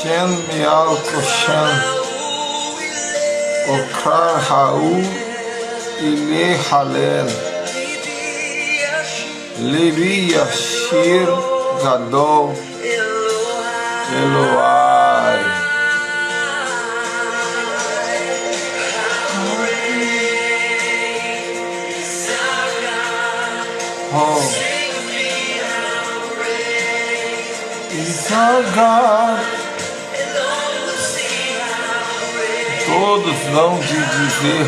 Shem Me'al Koshem Okar Ha'u Ile Halel Levi Yashir Gadol Eloai. Oh, it's our God. Todos vão te dizer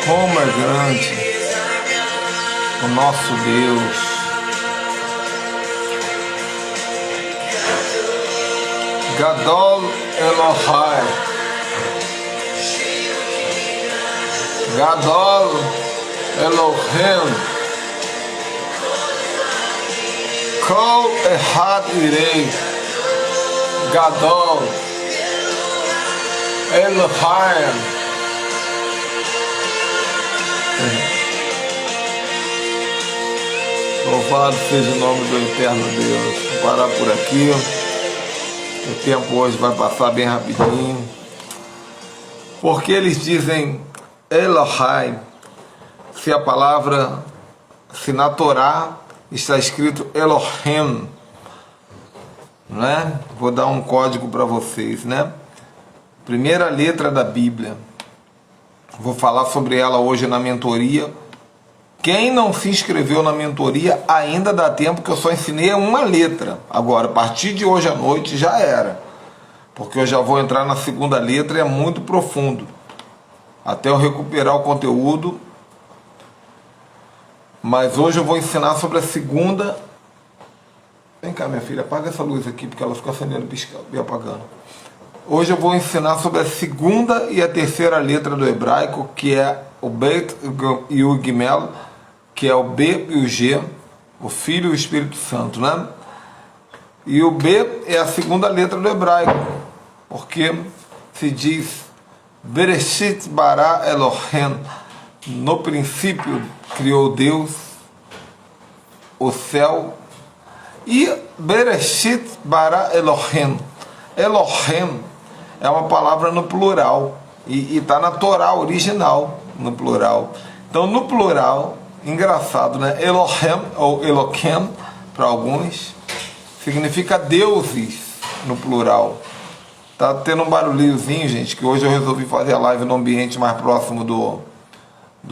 como é grande o nosso Deus. Gadol Elohai, Gadol Elohim, Kol Echad Irei, Gadol Elohim. Louvado seja o nome do eterno Deus. Vou parar por aqui. O tempo hoje vai passar bem rapidinho. Porque eles dizem Elohim, se a palavra, se na Torá está escrito Elohim, né? Vou dar um código para vocês, né? Primeira letra da Bíblia. Vou falar sobre ela hoje na mentoria. Quem não se inscreveu na mentoria, ainda dá tempo, que eu só ensinei uma letra. Agora, a partir de hoje à noite já era. Porque eu já vou entrar na segunda letra e é muito profundo. Até eu recuperar o conteúdo. Mas hoje eu vou ensinar sobre a segunda. Vem cá, minha filha, apaga essa luz aqui, porque ela fica acendendo e apagando. Hoje eu vou ensinar sobre a segunda e a terceira letra do hebraico, que é o Bet e o Gimel, que é o B e o G, o Filho e o Espírito Santo, né? E o B é a segunda letra do hebraico, porque se diz Bereshit bara Elohim, no princípio criou Deus o céu, e Bereshit bara Elohim. Elohim é uma palavra no plural, e está na Torá original no plural. Então, no plural, engraçado, né? Elohim ou Eloquim, para alguns, significa deuses no plural. Tá tendo um barulhinhozinho, gente, que hoje eu resolvi fazer a live no ambiente mais próximo do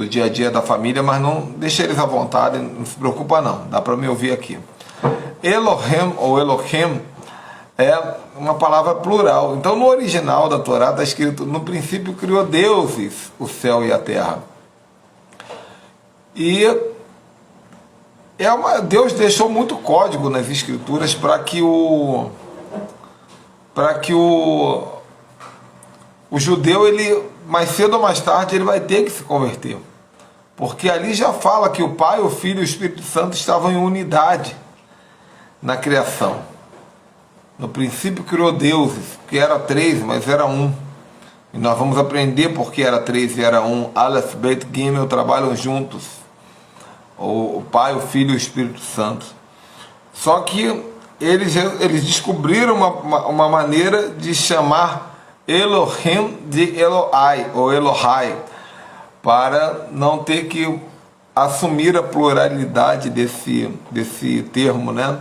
dia a dia da família, mas não deixa eles à vontade, não se preocupa não, dá para me ouvir aqui. Elohim ou Eloquim é uma palavra plural. Então, no original da Torá está escrito: no princípio criou deuses o céu e a terra. E Deus deixou muito código nas escrituras para que o judeu, ele mais cedo ou mais tarde, ele vai ter que se converter. Porque ali já fala que o Pai, o Filho e o Espírito Santo estavam em unidade na criação. No princípio criou deuses, que era três, mas era um. E nós vamos aprender porque era três e era um. Aleph, Bet, Gimel trabalham juntos. O Pai, o Filho e o Espírito Santo. Só que eles descobriram uma maneira de chamar Elohim de Elohai, ou Elohai, para não ter que assumir a pluralidade desse termo, né?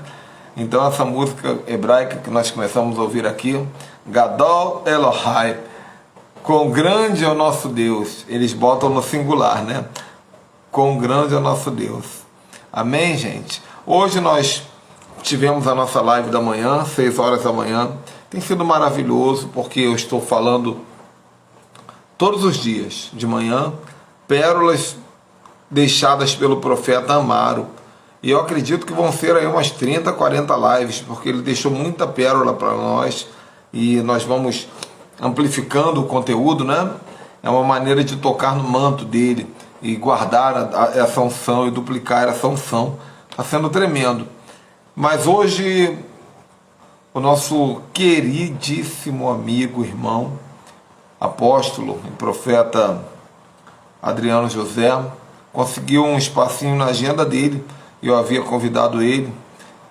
Então essa música hebraica que nós começamos a ouvir aqui, Gadol Elohai, quão grande é o nosso Deus, eles botam no singular, né? Quão grande é o nosso Deus. Amém, gente? Hoje nós tivemos a nossa live da manhã, 6 horas da manhã. Tem sido maravilhoso, porque eu estou falando todos os dias de manhã, pérolas deixadas pelo profeta Amaro. E eu acredito que vão ser aí umas 30, 40 lives, porque ele deixou muita pérola para nós e nós vamos amplificando o conteúdo, né? É uma maneira de tocar no manto dele e guardar essa unção e duplicar essa unção. Está sendo tremendo. Mas hoje o nosso queridíssimo amigo, irmão, apóstolo e profeta Adriano José conseguiu um espacinho na agenda dele. Eu havia convidado ele.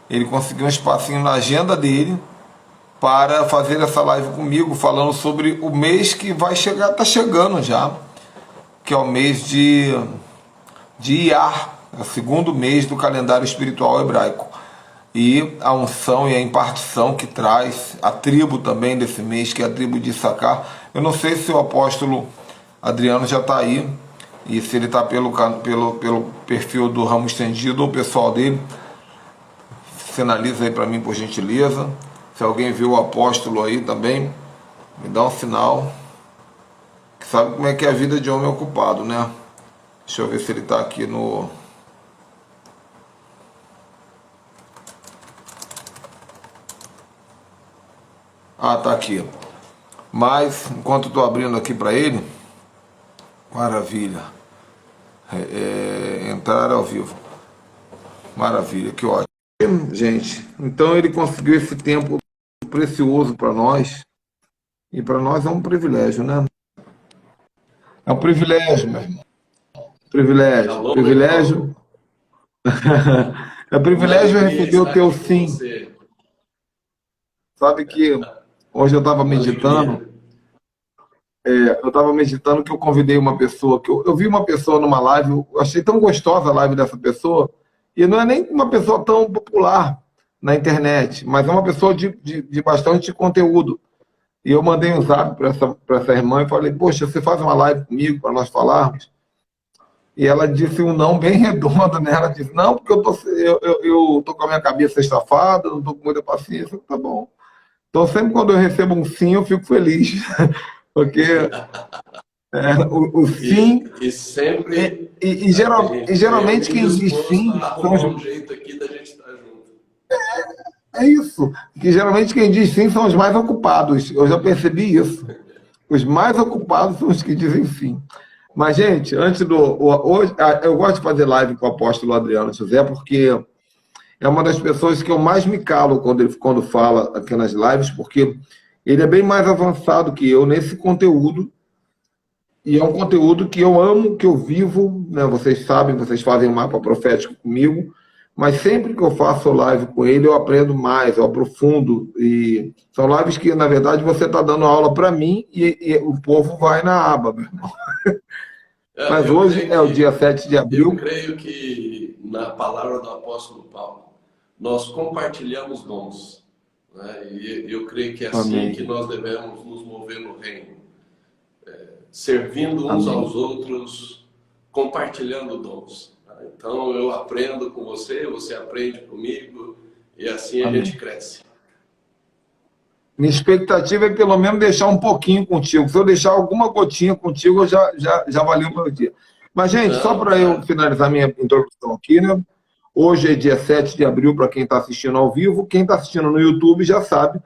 Ele conseguiu um espacinho na agenda dele para fazer essa live comigo, falando sobre o mês que vai chegar, está chegando já, que é o mês de Iyar, é o segundo mês do calendário espiritual hebraico. E a unção e a impartição que traz a tribo também desse mês, que é a tribo de Issacar. Eu não sei se o apóstolo Adriano já está aí, e se ele está pelo perfil do Ramo Estendido ou o pessoal dele. Sinaliza aí para mim, por gentileza. Se alguém viu o apóstolo aí também, me dá um sinal. Que sabe como é que é a vida de homem ocupado, né? Deixa eu ver se ele está aqui no... Ah, tá aqui. Mas, enquanto estou abrindo aqui para ele... Maravilha. Entrar ao vivo. Maravilha, que ótimo. Gente, então ele conseguiu esse tempo precioso para nós. E para nós é um privilégio, né? É um privilégio, meu irmão. Privilégio. Alô, privilégio. É privilégio receber o teu sim. Sabe que hoje eu estava meditando. Eu estava meditando que eu convidei uma pessoa, que eu vi uma pessoa numa live, eu achei tão gostosa a live dessa pessoa, e não é nem uma pessoa tão popular na internet, mas é uma pessoa de bastante conteúdo. E eu mandei um zap para essa irmã e falei, poxa, você faz uma live comigo para nós falarmos? E ela disse um não bem redondo, né? Ela disse, não, porque eu tô com a minha cabeça estafada, não tô com muita paciência. Tá bom. Então sempre quando eu recebo um sim, eu fico feliz. Porque o sim... E sempre... E geralmente quem diz sim... Um jeito aqui da gente estar junto. É isso. Que geralmente quem diz sim são os mais ocupados. Eu já percebi isso. Os mais ocupados são os que dizem sim. Mas, gente, antes hoje, eu gosto de fazer live com o apóstolo Adriano José, porque é uma das pessoas que eu mais me calo quando fala aqui nas lives, porque ele é bem mais avançado que eu nesse conteúdo, e é um conteúdo que eu amo, que eu vivo, né? Vocês sabem, vocês fazem um mapa profético comigo, mas sempre que eu faço live com ele, eu aprendo mais, eu aprofundo, e são lives que, na verdade, você está dando aula para mim e o povo vai na aba, meu irmão. Mas hoje é o dia 7 de abril. Eu creio que, na palavra do apóstolo Paulo, nós compartilhamos dons. Né? E eu creio que é assim Amém. que nós devemos nos mover no reino. Servindo uns Amém. aos outros, compartilhando dons. Então eu aprendo com você, você aprende comigo, e assim a Amém. gente cresce. Minha expectativa é pelo menos deixar um pouquinho contigo. Se eu deixar alguma gotinha contigo, eu já valeu o meu dia. Mas, gente, só para eu finalizar minha introdução aqui, né? Hoje é dia 7 de abril para quem está assistindo ao vivo. Quem está assistindo no YouTube já sabe.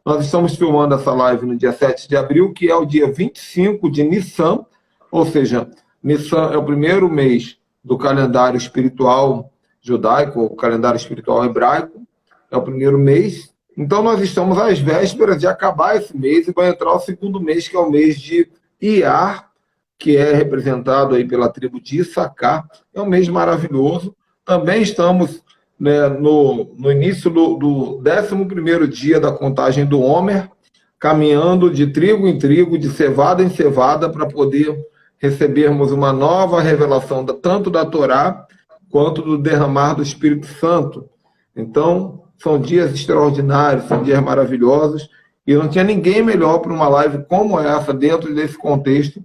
Nós estamos filmando essa live no dia 7 de abril, que é o dia 25 de Nissan. Ou seja, Nissan é o primeiro mês do calendário espiritual judaico, o calendário espiritual hebraico. É o primeiro mês. Então, nós estamos às vésperas de acabar esse mês e vai entrar o segundo mês, que é o mês de Iyar, que é representado aí pela tribo de Issacar. É um mês maravilhoso. Também estamos, né, no início do 11º dia da contagem do Homer. caminhando de trigo em trigo, de cevada em cevada, para poder recebermos uma nova revelação, tanto da Torá, quanto do derramar do Espírito Santo. Então, são dias extraordinários, são dias maravilhosos, e não tinha ninguém melhor para uma live como essa, dentro desse contexto,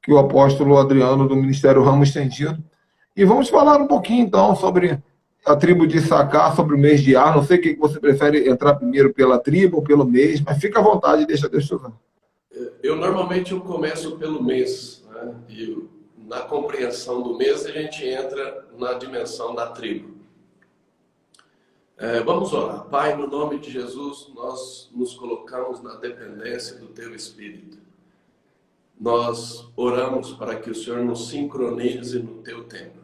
que o apóstolo Adriano, do Ministério Ramo Estendido. E vamos falar um pouquinho, então, sobre a tribo de Issacar, sobre o mês de Ar. Não sei o que você prefere, entrar primeiro pela tribo ou pelo mês, mas fica à vontade e deixa Deus te usar. Normalmente eu começo pelo mês, né? E na compreensão do mês a gente entra na dimensão da tribo. Vamos orar. Pai, no nome de Jesus, nós nos colocamos na dependência do Teu Espírito. Nós oramos para que o Senhor nos sincronize no Teu tempo,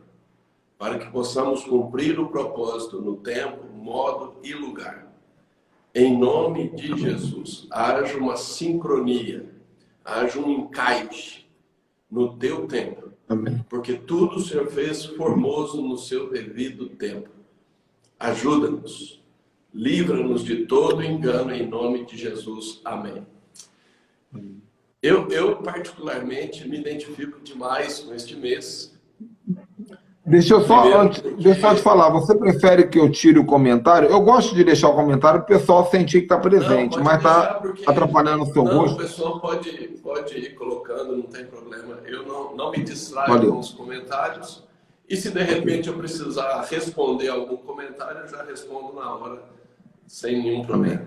para que possamos cumprir o propósito no tempo, modo e lugar. Em nome de Jesus, haja uma sincronia, haja um encaixe no Teu tempo. Amém. Porque tudo o Senhor fez formoso no seu devido tempo. Ajuda-nos, livra-nos de todo engano em nome de Jesus. Amém. Eu particularmente me identifico demais com este mês. Deixa eu só te falar, você prefere que eu tire o comentário? Eu gosto de deixar o comentário para o pessoal sentir que está presente, mas está atrapalhando o seu gosto. O pessoal pode ir colocando, não tem problema. Eu não me distraio com os comentários. E se de repente eu precisar responder algum comentário, eu já respondo na hora, sem nenhum problema.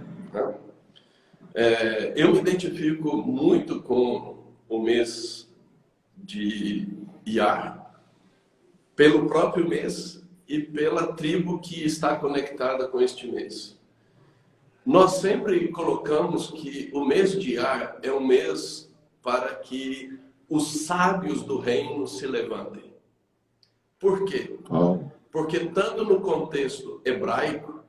Eu me identifico muito com o mês de Iar, pelo próprio mês e pela tribo que está conectada com este mês. Nós sempre colocamos que o mês de Iar é um mês para que os sábios do reino se levantem. Por quê? Porque tanto no contexto hebraico,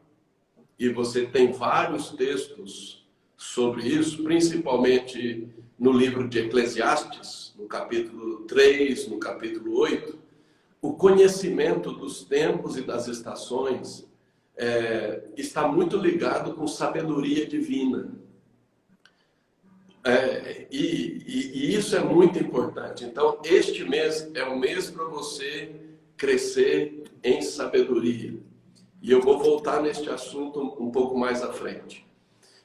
e você tem vários textos sobre isso, principalmente no livro de Eclesiastes, no capítulo 3, no capítulo 8, o conhecimento dos tempos e das estações está muito ligado com sabedoria divina. E isso é muito importante. Então, este mês é um mês para você crescer em sabedoria. E eu vou voltar neste assunto um pouco mais à frente.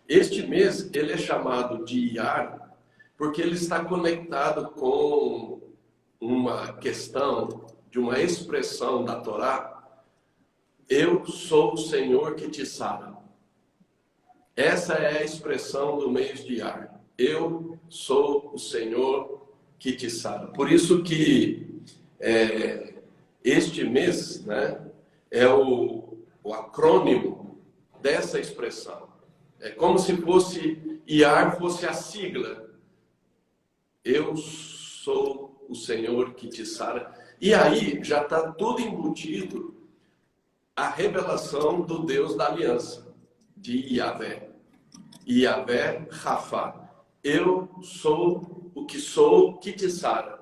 Este mês, ele é chamado de Iar, porque ele está conectado com uma questão, de uma expressão da Torá: eu sou o Senhor que te sara. Essa é a expressão do mês de Iar. Eu sou o Senhor que te sara. Por isso que este mês, né, é o acrônimo dessa expressão. É como se fosse Iar, fosse a sigla. Eu sou o Senhor que te sara. E aí já está tudo embutido a revelação do Deus da aliança, de Yahvé. Yahvé Rafá. Eu sou o que te sara.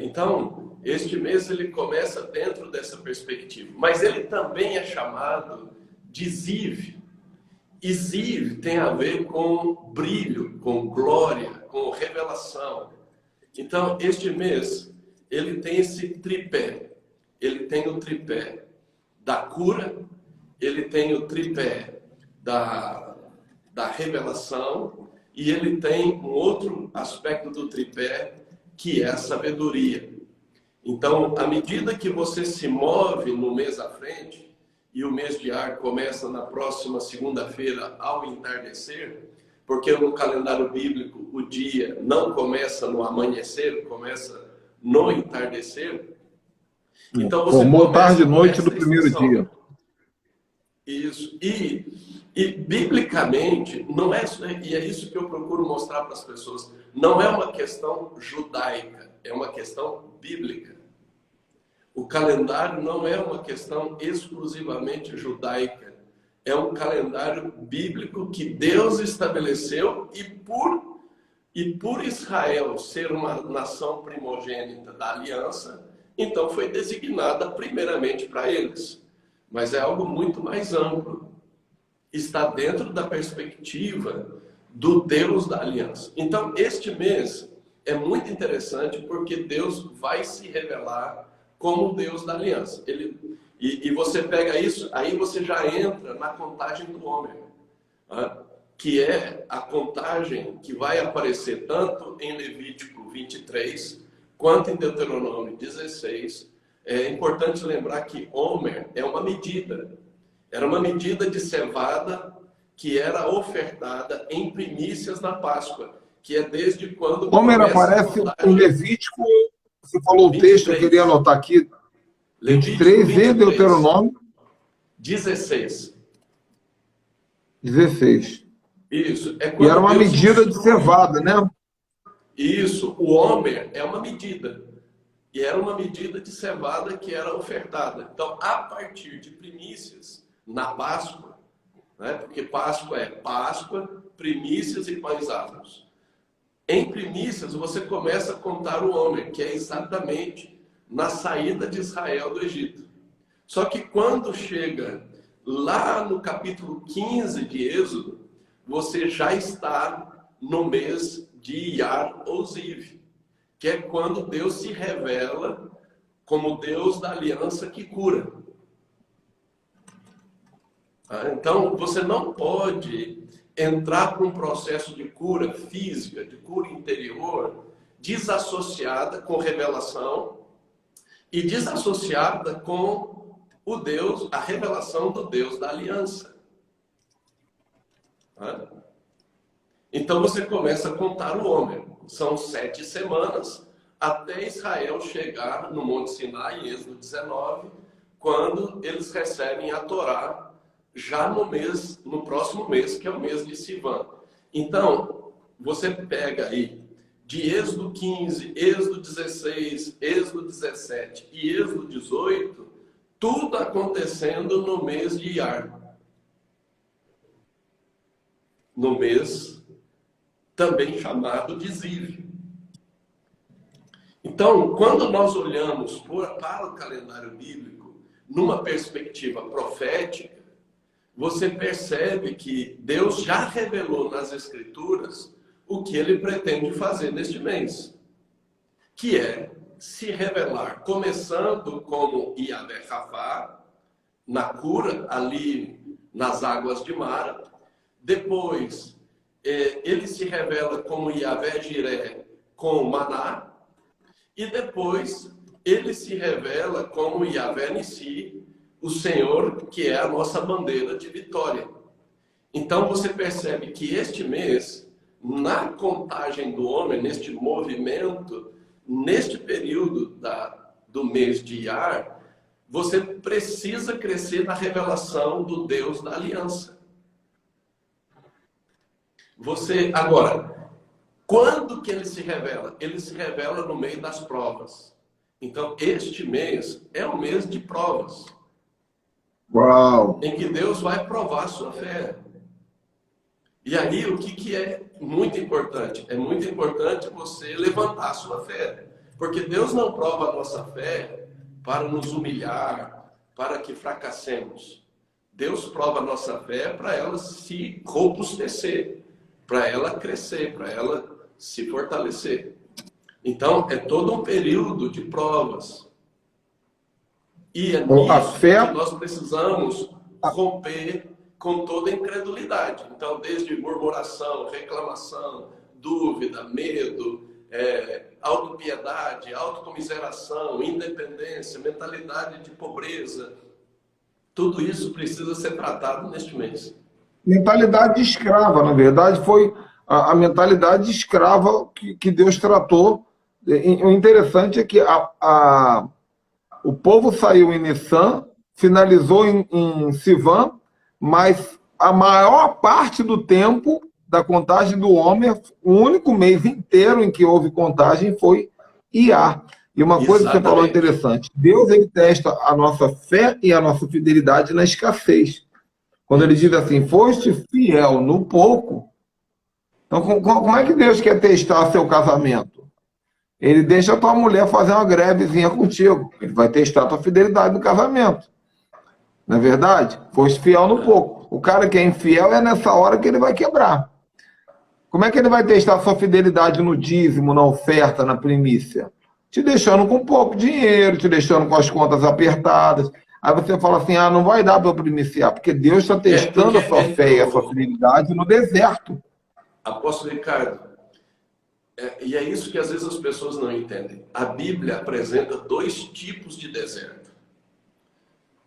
Então, este mês ele começa dentro dessa perspectiva. Mas ele também é chamado de Ziv. E Ziv tem a ver com brilho, com glória, com revelação. Então, este mês, ele tem esse tripé. Ele tem o tripé da cura, ele tem o tripé da revelação, e ele tem um outro aspecto do tripé, que é a sabedoria. Então, à medida que você se move no mês à frente, e o mês de Ar começa na próxima segunda-feira ao entardecer, porque no calendário bíblico o dia não começa no amanhecer, começa no entardecer. Então você formou tarde e noite do primeiro dia. Isso. E biblicamente, não é, e é isso que eu procuro mostrar para as pessoas, não é uma questão judaica, é uma questão bíblica. O calendário não é uma questão exclusivamente judaica. É um calendário bíblico que Deus estabeleceu, e por Israel ser uma nação primogênita da aliança, então foi designada primeiramente para eles. Mas é algo muito mais amplo. está dentro da perspectiva do Deus da aliança. Então, este mês é muito interessante porque Deus vai se revelar como o Deus da aliança. E você pega isso, aí você já entra na contagem do homem, né? Que é a contagem que vai aparecer tanto em Levítico 23, quanto em Deuteronômio 16. É importante lembrar que Homer é uma medida. Era uma medida de cevada que era ofertada em primícias na Páscoa, que é desde quando Homer começa a aparece contagem. em Levítico, você falou o texto, eu queria anotar aqui, 23 e Deuteronômio 16. 16. Isso. É E quando era uma Deus medida de instrui. cevada, né? Isso. O Homer é uma medida. E era uma medida de cevada que era ofertada. Então, a partir de primícias, na Páscoa, né? Porque Páscoa é Páscoa, primícias e pães asmos. Em primícias, você começa a contar o Homer, que é exatamente na saída de Israel do Egito. Só que quando chega lá no capítulo 15 de Êxodo, você já está no mês de Iyar ou Ziv, que é quando Deus se revela como Deus da aliança que cura. Então, você não pode entrar para um processo de cura física, de cura interior, desassociada com revelação e desassociada com o Deus, a revelação do Deus da aliança. Então você começa a contar o homem. São 7 semanas até Israel chegar no Monte Sinai, em Êxodo 19, quando eles recebem a Torá já no próximo mês, que é o mês de Sivan. Então, você pega aí de Êxodo 15, Êxodo 16, Êxodo 17 e Êxodo 18, tudo acontecendo no mês de Iyar. No mês também chamado de Ziv. Então, quando nós olhamos para o calendário bíblico, numa perspectiva profética, você percebe que Deus já revelou nas Escrituras o que ele pretende fazer neste mês, que é se revelar, começando como Yahvé Rafá, na cura, ali nas águas de Mara. Depois, ele se revela como Yahvé Jiré com o maná. E depois, ele se revela como Yahvé Nissi, o Senhor, que é a nossa bandeira de vitória. Então, você percebe que este mês, na contagem do homem, neste movimento, neste período do mês de Iyar, você precisa crescer na revelação do Deus da aliança. Agora, quando que ele se revela? Ele se revela no meio das provas. Então, este mês é um mês de provas. Uau! Em que Deus vai provar a sua fé. E aí, o que é muito importante? É muito importante você levantar a sua fé. Porque Deus não prova a nossa fé para nos humilhar, para que fracassemos. Deus prova a nossa fé para ela se robustecer, para ela crescer, para ela se fortalecer. Então, é todo um período de provas. E é nisso que nós precisamos romper com toda a incredulidade. Então, desde murmuração, reclamação, dúvida, medo, autopiedade, autocomiseração, independência, mentalidade de pobreza, tudo isso precisa ser tratado neste mês. Mentalidade de escrava, na verdade, foi a mentalidade de escrava que Deus tratou. O interessante é que o povo saiu em Nissan, finalizou em Sivan, mas a maior parte do tempo da contagem do homem, o único mês inteiro em que houve contagem foi Iyar. E uma coisa que você falou interessante, Deus ele testa a nossa fé e a nossa fidelidade na escassez. Quando ele diz assim, foste fiel no pouco, então como é que Deus quer testar seu casamento? Ele deixa a tua mulher fazer uma grevezinha contigo. Ele vai testar a tua fidelidade no casamento. Não é verdade? Foste fiel no pouco. O cara que é infiel é nessa hora que ele vai quebrar. Como é que ele vai testar sua fidelidade no dízimo, na oferta, na primícia? Te deixando com pouco dinheiro, te deixando com as contas apertadas. Aí você fala assim, não vai dar para eu primiciar, porque Deus está testando a sua fé e a sua fidelidade no deserto. Apóstolo Ricardo, e é isso que às vezes as pessoas não entendem. A Bíblia apresenta dois tipos de deserto.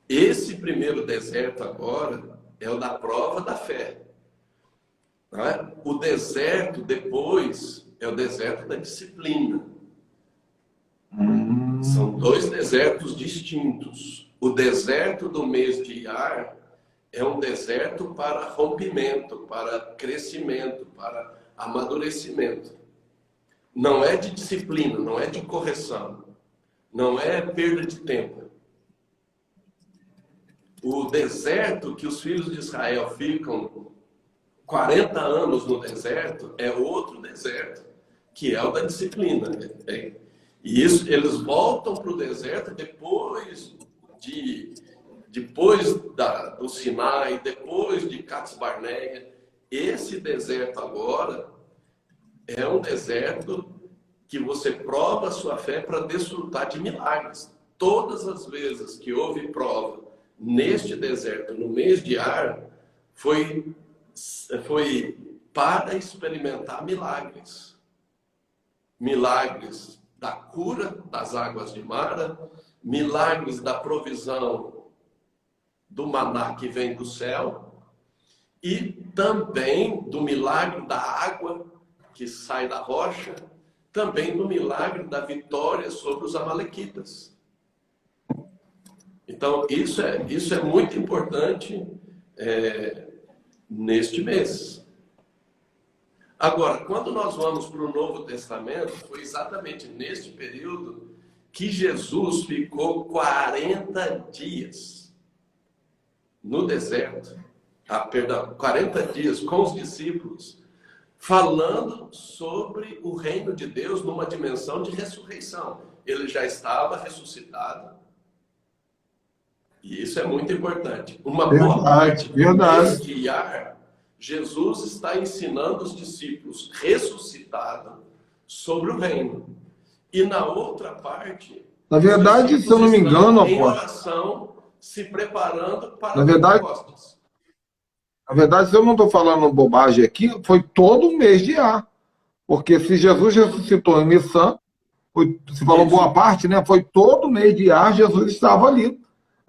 Esse primeiro deserto agora é o da prova da fé. Não é? O deserto depois é o deserto da disciplina. São dois desertos distintos. O deserto do mês de Iar é um deserto para rompimento, para crescimento, para amadurecimento. Não é de disciplina, não é de correção, não é perda de tempo. O deserto que os filhos de Israel ficam 40 anos no deserto é outro deserto, que é o da disciplina. E isso, eles voltam para o deserto depois do Sinai, depois de Cades Barneia. Esse deserto agora é um deserto que você prova a sua fé para desfrutar de milagres. Todas as vezes que houve prova neste deserto, no mês de Ar, foi para experimentar milagres. Milagres da cura das águas de Mara, milagres da provisão do maná que vem do céu e também do milagre da água que sai da rocha, também do milagre da vitória sobre os amalequitas. Então, isso é muito importante neste mês. Agora, quando nós vamos para o Novo Testamento, foi exatamente neste período que Jesus ficou 40 dias no deserto. 40 dias com os discípulos, falando sobre o reino de Deus numa dimensão de ressurreição. Ele já estava ressuscitado. E isso é muito importante. Uma boa parte deste Iar, Jesus está ensinando os discípulos ressuscitados sobre o reino. E na outra parte, na verdade, se eu não me engano, em oração, se preparando para Pentecostes. Na verdade, se eu não estou falando bobagem aqui, foi todo o mês de Iar. Porque se Jesus ressuscitou em Nissan, você falou boa parte, né? Foi todo o mês de Iar, Jesus estava ali.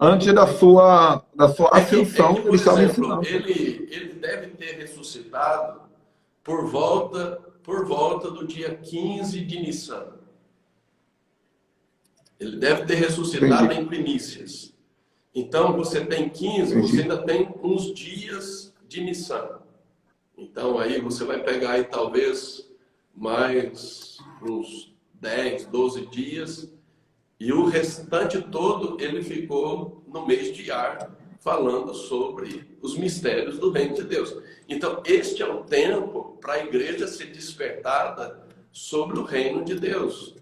Antes da sua ascensão, ele estava ensinando. Ele deve ter ressuscitado por volta do dia 15 de Nissan. Ele deve ter ressuscitado em primícias. Então, você tem 15, você ainda tem uns dias de Nissan. Então, aí você vai pegar aí talvez mais uns 10, 12 dias. E o restante todo, ele ficou no mês de Iar, falando sobre os mistérios do reino de Deus. Então, este é o tempo para a igreja ser despertada sobre o reino de Deus.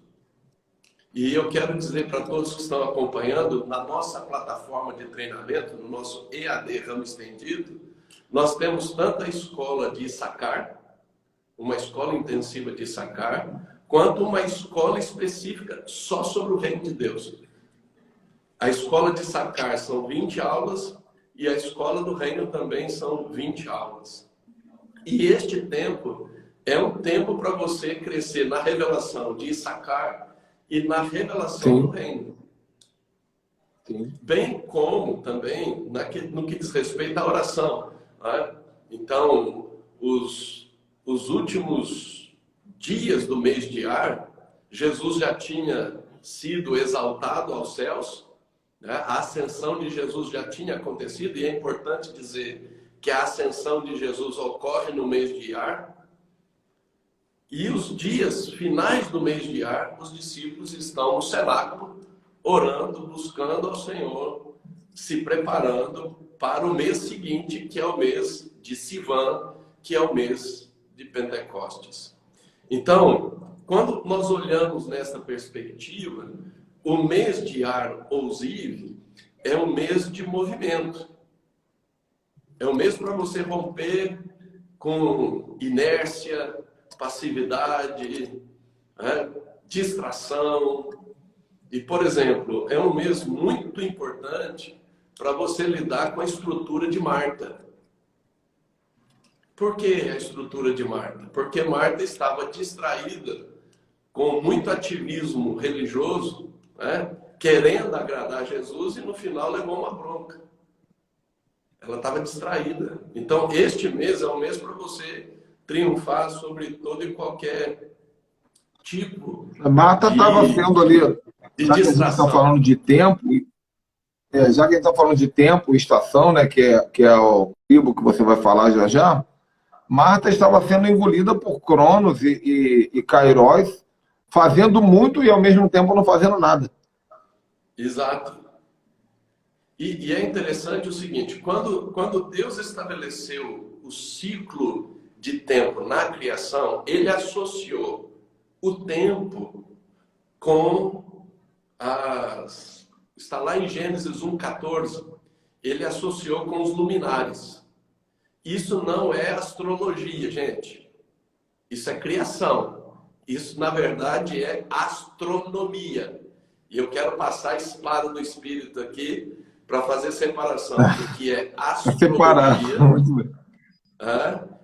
E eu quero dizer para todos que estão acompanhando, na nossa plataforma de treinamento, no nosso EAD Ramo Estendido, nós temos tanto a escola de Issacar, uma escola intensiva de Issacar, quanto uma escola específica só sobre o reino de Deus. A escola de Issacar são 20 aulas e a escola do reino também são 20 aulas. E este tempo é um tempo para você crescer na revelação de Issacar e na revelação do reino. Sim. Bem como também no que diz respeito à oração. Né? Então, os últimos dias do mês de Iar, Jesus já tinha sido exaltado aos céus, né? A ascensão de Jesus já tinha acontecido, e é importante dizer que a ascensão de Jesus ocorre no mês de Iar, e os dias finais do mês de Iar, os discípulos estão no cenáculo, orando, buscando ao Senhor, se preparando para o mês seguinte, que é o mês de Sivan, que é o mês de Pentecostes. Então, quando nós olhamos nessa perspectiva, o mês de Iar ou Ziv é um mês de movimento. É o mês para você romper com inércia, passividade, né? Distração. E, por exemplo, é um mês muito importante para você lidar com a estrutura de Marta. Por que a estrutura de Marta? Porque Marta estava distraída com muito ativismo religioso, né? Querendo agradar Jesus e no final levou uma bronca. Ela estava distraída. Então, este mês é um mês para você triunfar sobre todo e qualquer tipo A Marta estava sendo ali, de já que a gente está distração. falando de tempo, já que a gente está falando de tempo e estação, né, que é o tribo que você vai falar já já, Marta estava sendo engolida por Cronos e Kairos, fazendo muito e ao mesmo tempo não fazendo nada. Exato. E é interessante o seguinte, quando Deus estabeleceu o ciclo de tempo na criação, ele associou o tempo com as... Está lá em Gênesis 1:14. Ele associou com os luminares. Isso não é astrologia, gente. Isso é criação. Isso, na verdade, é astronomia. E eu quero passar a espada do Espírito aqui para fazer separação do que é Separar. astrologia Muito bem.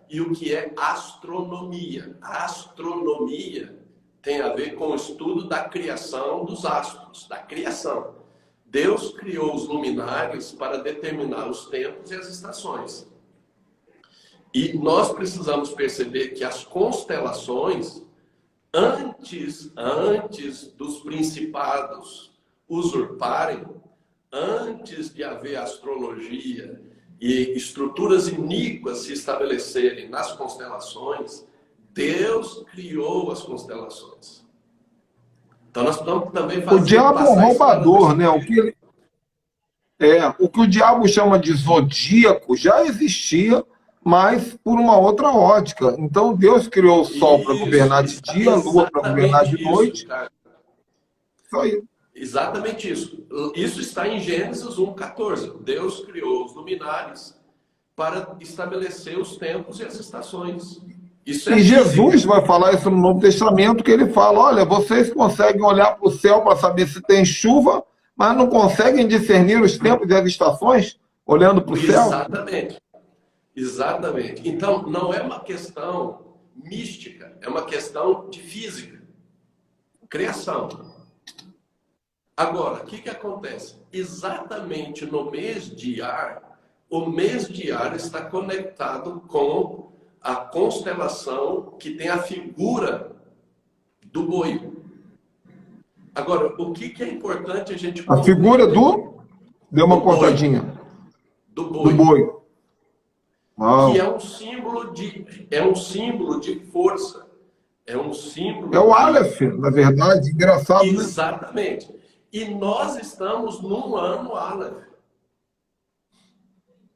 e o que é astronomia. A astronomia tem a ver com o estudo da criação dos astros, da criação. Deus criou os luminares para determinar os tempos e as estações. E nós precisamos perceber que as constelações, antes dos principados usurparem, antes de haver astrologia e estruturas iníquas se estabelecerem nas constelações, Deus criou as constelações. Então nós precisamos também O diabo é um roubador, né? O que o diabo chama de zodíaco já existia, mas por uma outra ótica. Então Deus criou o sol para governar de dia, a lua para governar de noite. Isso aí. Exatamente isso. Isso está em Gênesis 1:14. Deus criou os luminares para estabelecer os tempos e as estações. Isso é E Jesus física. vai falar isso no Novo Testamento, que ele fala, olha, vocês conseguem olhar para o céu para saber se tem chuva, mas não conseguem discernir os tempos e as estações olhando para o céu? Exatamente. Exatamente. Então, não é uma questão mística, é uma questão de física. Criação. Agora, o que acontece? Exatamente no mês de Ar, o mês de Ar está conectado com a constelação que tem a figura do boi. Agora, o que é importante a gente... A figura do... Deu uma do boi. cortadinha. Do boi. Do boi. Uau. Que é um símbolo de força. É um símbolo... É o Aleph, na verdade. Engraçado, né? Exatamente. E nós estamos num ano Aleph.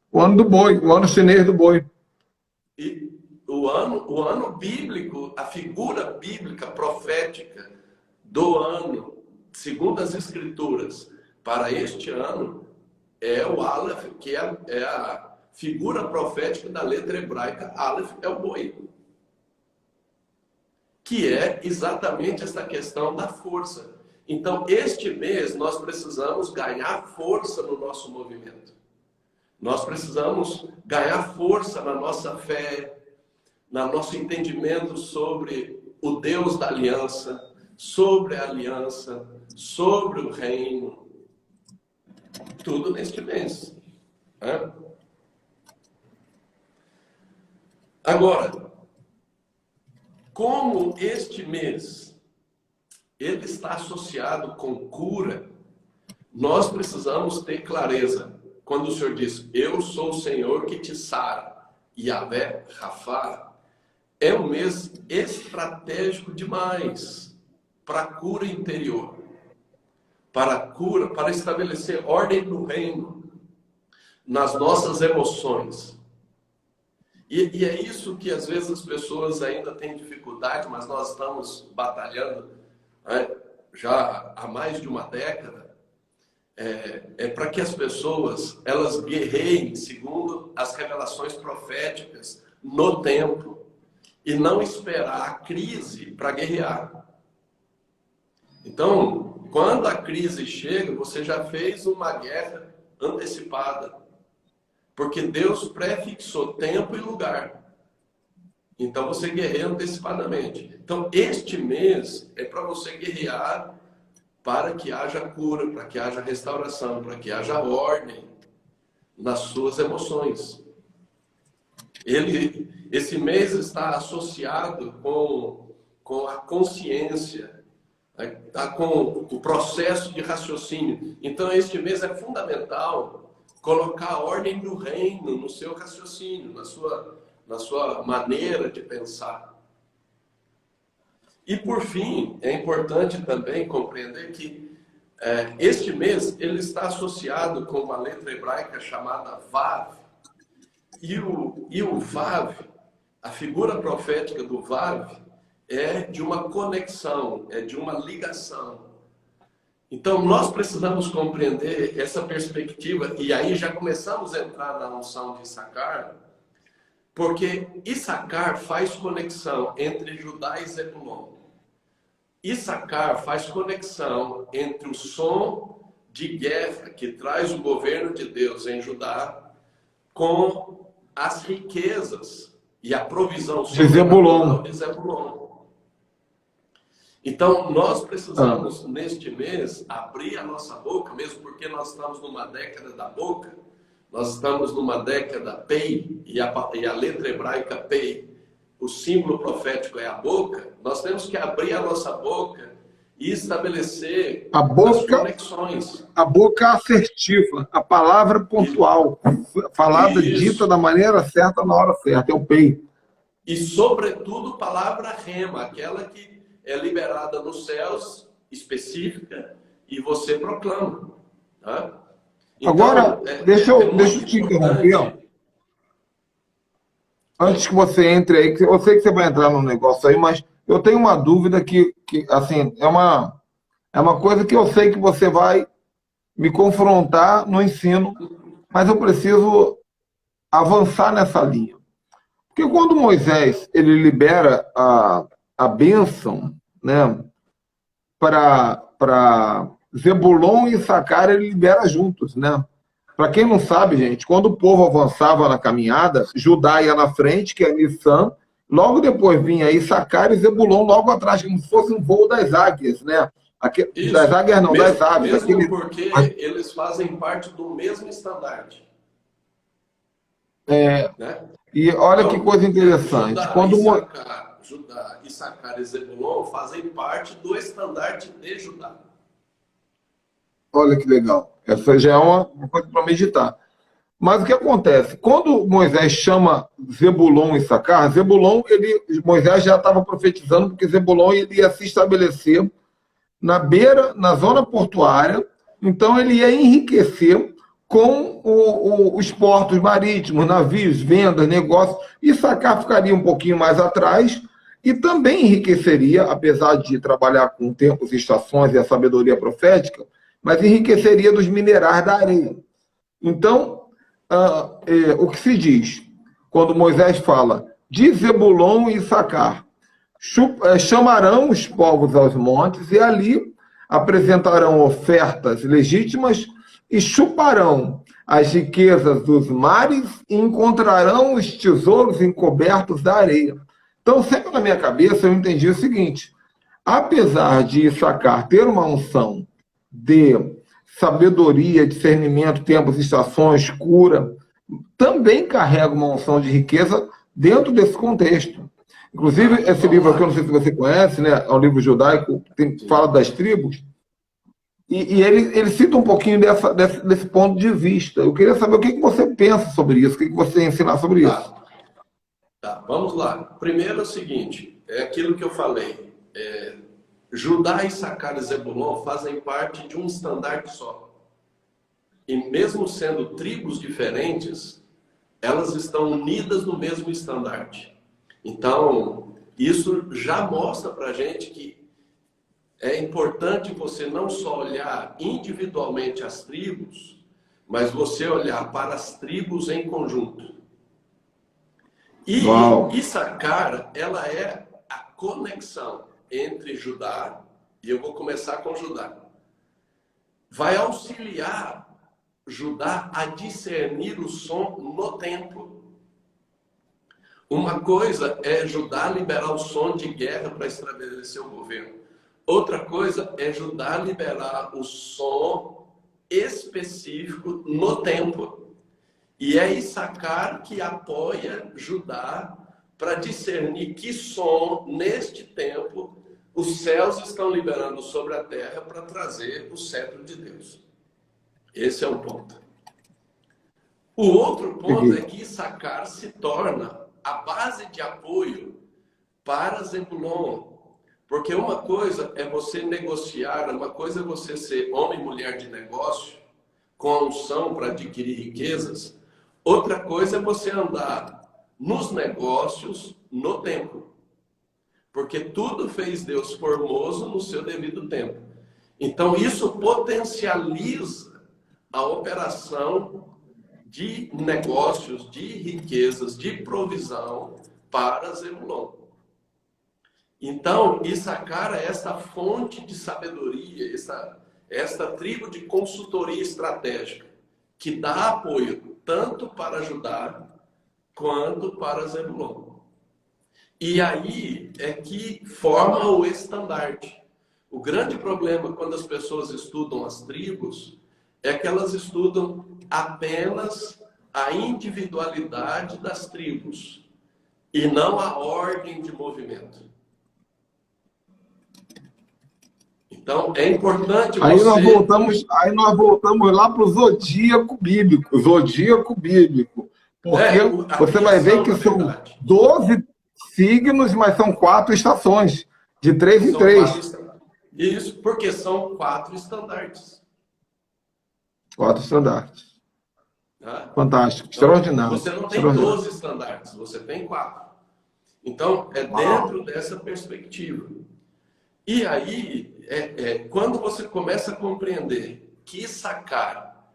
O ano do boi, o ano chinês do boi. E o ano bíblico, a figura bíblica profética do ano, segundo as Escrituras, para este ano, é o Aleph, que é a figura profética da letra hebraica. Aleph é o boi. Que é exatamente essa questão da força. Então, este mês, nós precisamos ganhar força no nosso movimento. Nós precisamos ganhar força na nossa fé, no nosso entendimento sobre o Deus da aliança, sobre a aliança, sobre o reino. Tudo neste mês. Agora, como este mês ele está associado com cura, nós precisamos ter clareza. Quando o Senhor diz, eu sou o Senhor que te sara, Yahvé Rafá, é um mês estratégico demais para a cura interior, para estabelecer ordem no reino, nas nossas emoções. E é isso que às vezes as pessoas ainda têm dificuldade, mas nós estamos batalhando, né, já há mais de uma década, é para que as pessoas elas guerreiem segundo as revelações proféticas no tempo e não esperar a crise para guerrear. Então, quando a crise chega, você já fez uma guerra antecipada, porque Deus prefixou tempo e lugar. Então você guerreia antecipadamente. Então este mês é para você guerrear para que haja cura, para que haja restauração, para que haja ordem nas suas emoções. Esse mês está associado com a consciência, com o processo de raciocínio. Então este mês é fundamental colocar a ordem do reino no seu raciocínio, na sua maneira de pensar. E, por fim, é importante também compreender que este mês ele está associado com uma letra hebraica chamada Vav. E o Vav, a figura profética do Vav, é de uma conexão, é de uma ligação. Então, nós precisamos compreender essa perspectiva, e aí já começamos a entrar na unção de Issacar, porque Issacar faz conexão entre Judá e Zebulon. Issacar faz conexão entre o som de guerra que traz o governo de Deus em Judá com as riquezas e a provisão sobrenatural de Zebulon. Então, nós precisamos, neste mês, abrir a nossa boca, mesmo porque nós estamos numa década da boca, nós estamos numa década Pei, e a letra hebraica Pei, o símbolo profético é a boca. Nós temos que abrir a nossa boca e estabelecer as conexões. A boca assertiva, a palavra pontual, falada, dita da maneira certa, na hora certa, é o Pei. E, sobretudo, palavra rema, aquela que é liberada nos céus, específica, e você proclama. Tá? Então, agora, deixa eu te interromper. Antes que você entre aí, eu sei que você vai entrar no negócio aí, mas eu tenho uma dúvida que assim, é uma coisa que eu sei que você vai me confrontar no ensino, mas eu preciso avançar nessa linha. Porque quando Moisés ele libera a bênção, né, para Zebulon e Issacar, ele libera juntos, né? Para quem não sabe, gente, quando o povo avançava na caminhada, Judá ia na frente, que é Nissan, logo depois vinha Issacar e Zebulon logo atrás, como se fosse um voo das águias, né? Das águias não, das aves. Mesmo porque eles fazem parte do mesmo estandarte. Né? E olha então, que coisa interessante. Judá, Issacar e Zebulon fazem parte do estandarte de Judá. Olha que legal. Essa já é uma coisa para meditar. Mas o que acontece? Quando Moisés chama Zebulon e Issacar, Moisés já estava profetizando, porque Zebulon ele ia se estabelecer na zona portuária, então ele ia enriquecer com os portos marítimos, navios, vendas, negócios. Issacar ficaria um pouquinho mais atrás e também enriqueceria, apesar de trabalhar com tempos e estações e a sabedoria profética, mas enriqueceria dos minerais da areia. Então, o que se diz, quando Moisés fala de Zebulon e Issacar, chamarão os povos aos montes e ali apresentarão ofertas legítimas e chuparão as riquezas dos mares e encontrarão os tesouros encobertos da areia. Então, sempre na minha cabeça eu entendi o seguinte: apesar de Issacar ter uma unção de sabedoria, discernimento, tempos, estações, cura, também carrega uma unção de riqueza dentro desse contexto. Inclusive, esse livro aqui, eu não sei se você conhece, né? É um livro judaico, fala das tribos, e ele cita um pouquinho desse ponto de vista. Eu queria saber o que você pensa sobre isso, o que você ensinar sobre isso. Tá, vamos lá. Primeiro é o seguinte, é aquilo que eu falei, Judá, Issacar e Zebulon fazem parte de um estandarte só. E mesmo sendo tribos diferentes, elas estão unidas no mesmo estandarte. Então, isso já mostra para a gente que é importante você não só olhar individualmente as tribos, mas você olhar para as tribos em conjunto. E Uau. Issacar, ela é a conexão entre Judá, e eu vou começar com Judá. Vai auxiliar Judá a discernir o som no tempo. Uma coisa é Judá liberar o som de guerra para estabelecer o governo. Outra coisa é Judá liberar o som específico no tempo. E é Issacar que apoia Judá para discernir que som, neste tempo, os céus estão liberando sobre a terra para trazer o cetro de Deus. Esse é um ponto. O outro ponto é que Issacar se torna a base de apoio para Zebulon. Porque uma coisa é você negociar, uma coisa é você ser homem e mulher de negócio, com a unção para adquirir riquezas. Outra coisa é você andar nos negócios no tempo. Porque tudo fez Deus formoso no seu devido tempo. Então isso potencializa a operação de negócios, de riquezas, de provisão para Zebulon. Então, Issacar é essa fonte de sabedoria, esta tribo de consultoria estratégica, que dá apoio tanto para Judá quanto para Zebulon. E aí é que forma o estandarte. O grande problema quando as pessoas estudam as tribos é que elas estudam apenas a individualidade das tribos e não a ordem de movimento. Então, é importante Aí nós voltamos lá para o zodíaco bíblico. Porque você vai ver que são 12 signos, mas são 4 estações, de 3 em 3. Isso, porque são 4 estandartes. 4 estandartes. Tá? Fantástico, então, extraordinário. Você não tem 12 estandartes, você tem 4. Então, é dentro dessa perspectiva. E aí, quando você começa a compreender que Issacar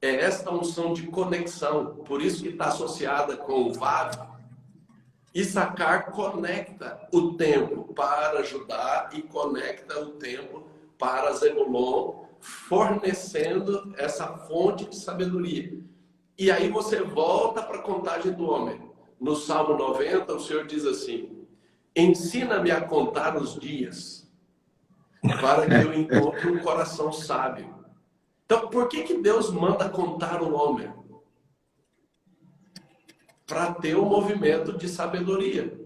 é esta unção de conexão, por isso que está associada com o Vav, Issacar conecta o tempo para Judá e conecta o tempo para Zebulon, fornecendo essa fonte de sabedoria. E aí você volta para a contagem do homem. No Salmo 90, o Senhor diz assim: ensina-me a contar os dias, para que eu encontre um coração sábio. Então, por que Deus manda contar o homem? Para ter um movimento de sabedoria.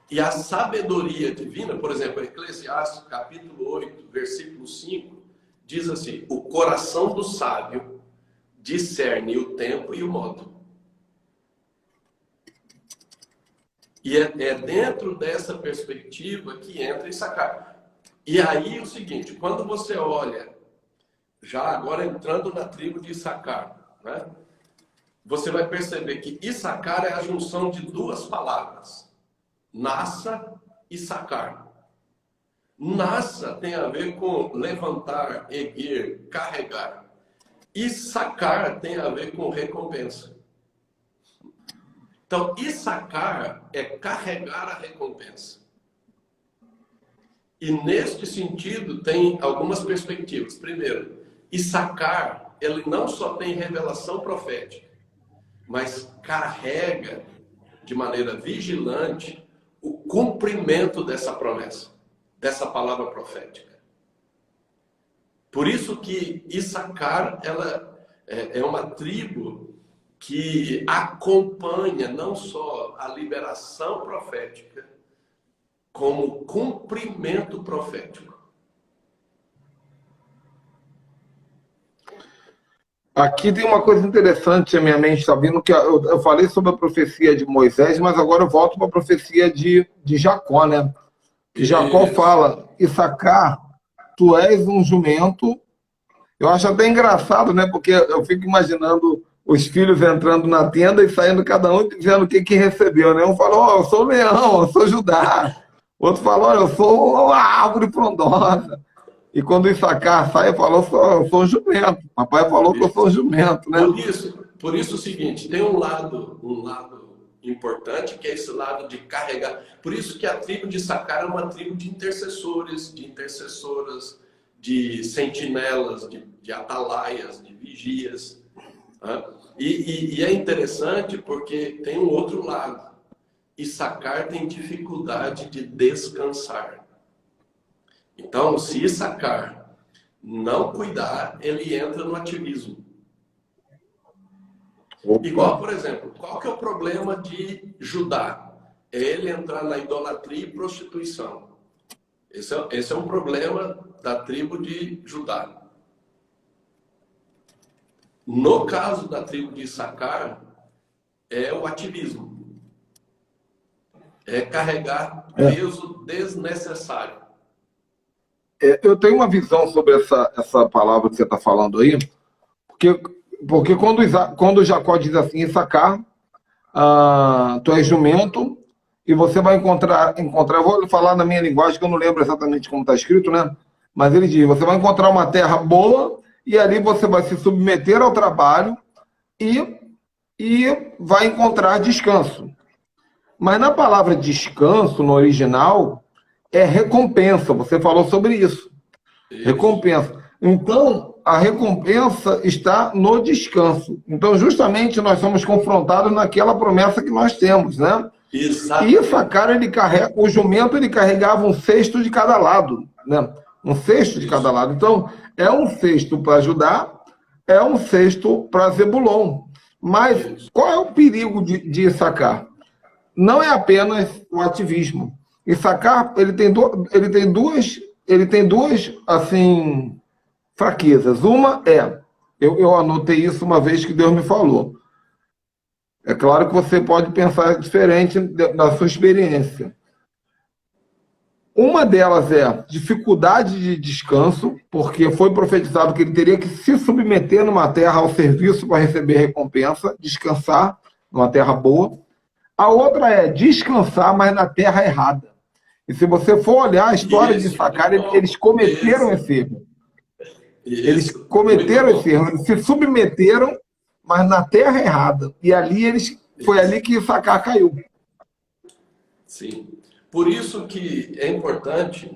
E a sabedoria divina, por exemplo, Eclesiastes, capítulo 8, versículo 5, diz assim: o coração do sábio discerne o tempo e o modo. E é dentro dessa perspectiva que entra Issacar. E aí o seguinte, quando você olha, já agora entrando na tribo de Issacar, né, você vai perceber que Issacar é a junção de 2 palavras. Nassa e Sacar. Nassa tem a ver com levantar, erguer, carregar. E Sacar tem a ver com recompensa. Então, Issacar é carregar a recompensa. E neste sentido tem algumas perspectivas. Primeiro, Issacar, ele não só tem revelação profética, mas carrega de maneira vigilante o cumprimento dessa promessa, dessa palavra profética. Por isso que Issacar, ela é uma tribo que acompanha não só a liberação profética, como o cumprimento profético. Aqui tem uma coisa interessante, a minha mente está vindo, que eu falei sobre a profecia de Moisés, mas agora eu volto para a profecia de Jacó, né? Que Jacó fala: Issacar, tu és um jumento. Eu acho até engraçado, né? Porque eu fico imaginando os filhos entrando na tenda e saindo cada um dizendo o que recebeu, né? Um fala: eu sou leão, eu sou Judá. Outro falou, olha, eu sou a árvore frondosa. E quando o Issacar sai, falou, eu sou um jumento. Papai falou que eu sou um jumento, né? Por isso é o seguinte, tem um lado importante, que é esse lado de carregar. Por isso que a tribo de Issacar é uma tribo de intercessores, de intercessoras, de sentinelas, de atalaias, de vigias. Né? E é interessante porque tem um outro lado. Issacar tem dificuldade de descansar. Então, se Issacar não cuidar, ele entra no ativismo. Opa. Igual, por exemplo, qual que é o problema de Judá? É ele entrar na idolatria e prostituição. Esse é um problema da tribo de Judá. No caso da tribo de Issacar, é o ativismo. É carregar peso desnecessário. Eu tenho uma visão sobre essa palavra que você está falando aí, porque quando Jacó diz assim, Issacar, tu és jumento, e você vai encontrar, eu vou falar na minha linguagem, que eu não lembro exatamente como está escrito, né? Mas ele diz, você vai encontrar uma terra boa, e ali você vai se submeter ao trabalho, e vai encontrar descanso. Mas na palavra descanso, no original, é recompensa. Você falou sobre isso. Recompensa. Então, a recompensa está no descanso. Então, justamente, nós somos confrontados naquela promessa que nós temos, né? Exatamente. E Issacar, o jumento, ele carregava um cesto de cada lado, né? Um cesto de cada lado. Então, é um cesto para Judá, é um cesto para Zebulon. Mas qual é o perigo de Issacar? Não é apenas o ativismo. Issacar, ele tem duas assim, fraquezas. Uma eu anotei isso uma vez que Deus me falou. É claro que você pode pensar diferente da sua experiência. Uma delas é dificuldade de descanso, porque foi profetizado que ele teria que se submeter numa terra ao serviço para receber recompensa, descansar numa terra boa. A outra é descansar, mas na terra errada. E se você for olhar a história de Issacar, eles cometeram esse erro. Eles cometeram esse erro, eles se submeteram, mas na terra errada. E foi ali que Issacar caiu. Sim. Por isso que é importante,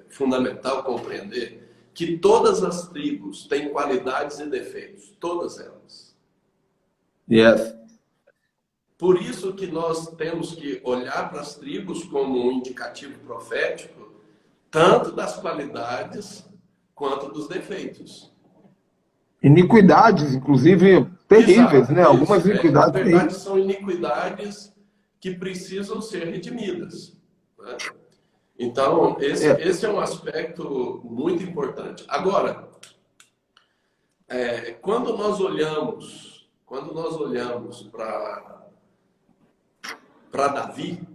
fundamental compreender que todas as tribos têm qualidades e defeitos, todas elas. Yes. Por isso que nós temos que olhar para as tribos como um indicativo profético, tanto das qualidades quanto dos defeitos. Iniquidades, inclusive, terríveis, Exato, né? Algumas iniquidades na verdade, terríveis. são iniquidades que precisam ser redimidas. Né? Então, esse é um aspecto muito importante. Agora, quando nós olhamos para Davi,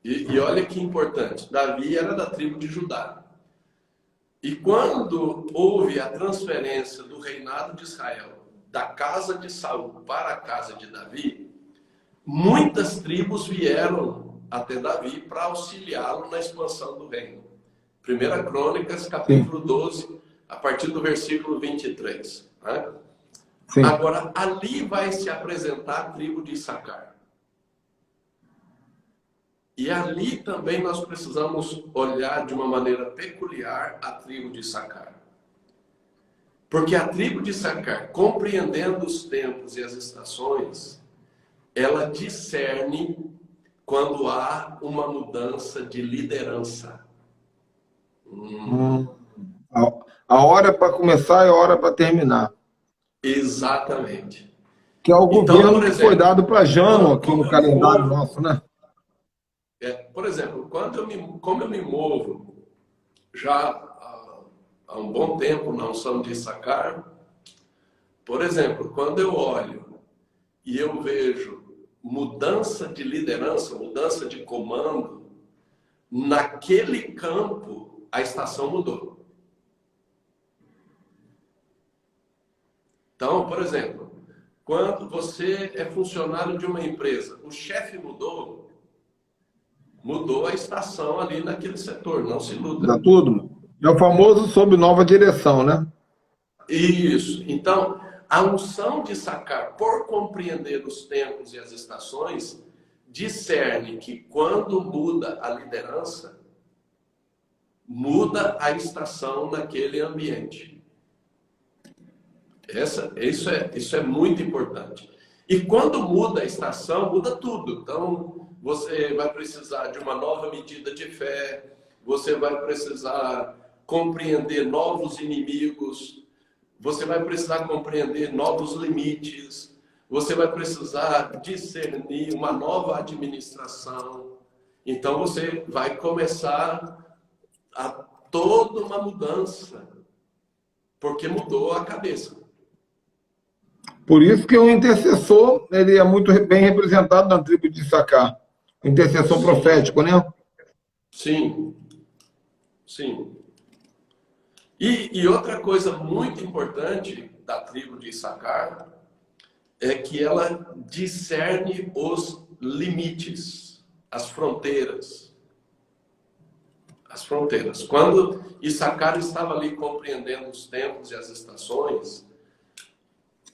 e olha que importante, Davi era da tribo de Judá. E quando houve a transferência do reinado de Israel da casa de Saul para a casa de Davi, muitas tribos vieram até Davi para auxiliá-lo na expansão do reino. 1 Crônicas, capítulo 12, a partir do versículo 23. Né? Agora, ali vai se apresentar a tribo de Issacar. E ali também nós precisamos olhar de uma maneira peculiar a tribo de Issacar. Porque a tribo de Issacar, compreendendo os tempos e as estações, ela discerne quando há uma mudança de liderança. A hora para começar e a hora para terminar. Exatamente. Que é o governo que foi dado para Jano aqui no calendário nosso, né? Por exemplo, como eu me movo já há um bom tempo na unção de Issacar, por exemplo, quando eu olho e eu vejo mudança de liderança, mudança de comando, naquele campo a estação mudou. Então, por exemplo, quando você é funcionário de uma empresa, o chefe mudou, Mudou a estação ali naquele setor, não se luta. Dá tudo. É o famoso sob nova direção, né? Isso. Então, a unção de sacar, por compreender os tempos e as estações, discerne que quando muda a liderança, muda a estação naquele ambiente. Isso é muito importante. E quando muda a estação, muda tudo. Então, você vai precisar de uma nova medida de fé, você vai precisar compreender novos inimigos, você vai precisar compreender novos limites, você vai precisar discernir uma nova administração. Então, você vai começar a toda uma mudança, porque mudou a cabeça. Por isso que o intercessor, ele é muito bem representado na tribo de Issacar. O intercessor Sim. profético, né? Sim, sim. E outra coisa muito importante da tribo de Issacar é que ela discerne os limites, as fronteiras. As fronteiras. Quando Issacar estava ali compreendendo os tempos e as estações,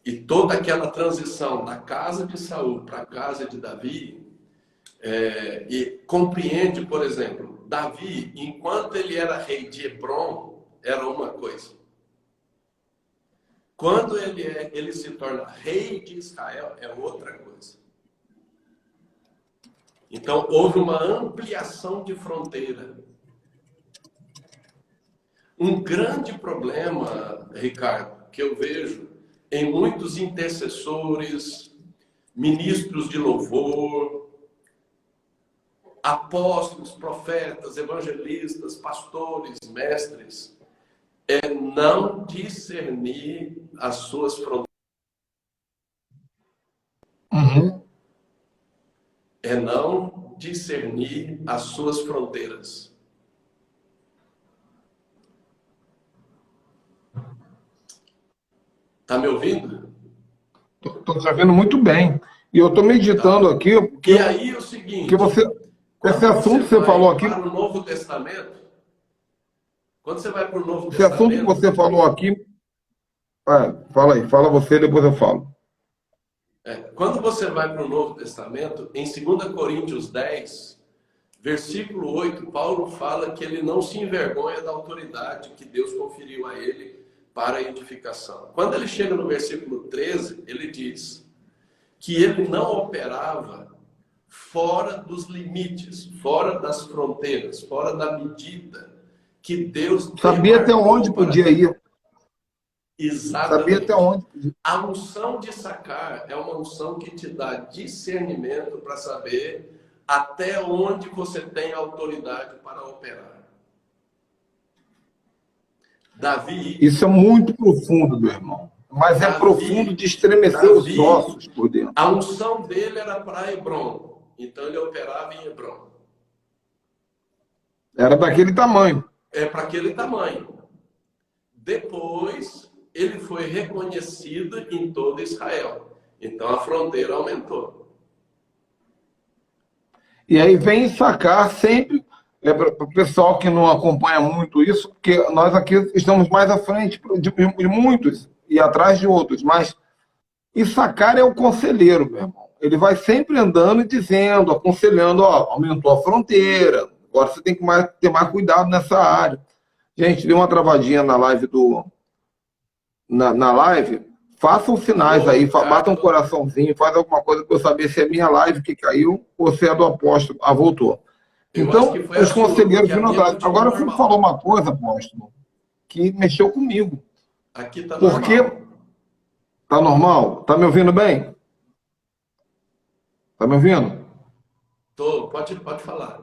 e toda aquela transição da casa de Saul para a casa de Davi, e compreende, por exemplo, Davi, enquanto ele era rei de Hebrom, era uma coisa. Quando ele se torna rei de Israel, é outra coisa. Então, houve uma ampliação de fronteira. Um grande problema, Ricardo, que eu vejo em muitos intercessores, ministros de louvor, apóstolos, profetas, evangelistas, pastores, mestres, é não discernir as suas fronteiras. Uhum. É não discernir as suas fronteiras. Tá me ouvindo? Estou sabendo muito bem. E eu estou meditando Tá. aqui, porque, E aí o seguinte, porque você, esse assunto que você vai falou aqui, para o Novo Testamento, quando você vai para o Novo esse assunto que Testamento, você falou aqui, fala aí, fala você, depois eu falo. Quando você vai para o Novo Testamento, em 2 Coríntios 10, versículo 8, Paulo fala que ele não se envergonha da autoridade que Deus conferiu a ele para a edificação. Quando ele chega no versículo 13, ele diz que ele não operava fora dos limites, fora das fronteiras, fora da medida que Deus Sabia até demarcou onde para podia ele. ir. Exatamente. Sabia até onde podia. A unção de sacar é uma unção que te dá discernimento para saber até onde você tem autoridade para operar. Davi... Isso é muito profundo, meu irmão. Mas é profundo de estremecer os ossos por dentro. A unção dele era para Hebrom. Então ele operava em Hebrom. Era daquele tamanho. É para aquele tamanho. Depois, ele foi reconhecido em todo Israel. Então a fronteira aumentou. E aí vem sacar sempre, para o pessoal que não acompanha muito isso, porque nós aqui estamos mais à frente de muitos e atrás de outros, mas Issacar é o conselheiro, meu irmão. Ele vai sempre andando e dizendo, aconselhando, ó, aumentou a fronteira, agora você tem que ter mais cuidado nessa área. Gente, deu uma travadinha na live na live, façam sinais aí, batam um coraçãozinho, faz alguma coisa para eu saber se é minha live que caiu ou se é do apóstolo. Ah, voltou. Então, os conselheiros viram atrás. Agora, você falou uma coisa, apóstolo, que mexeu comigo. Aqui tá porque normal. Tá normal? Tá me ouvindo bem? Tá me ouvindo? Tô, pode falar.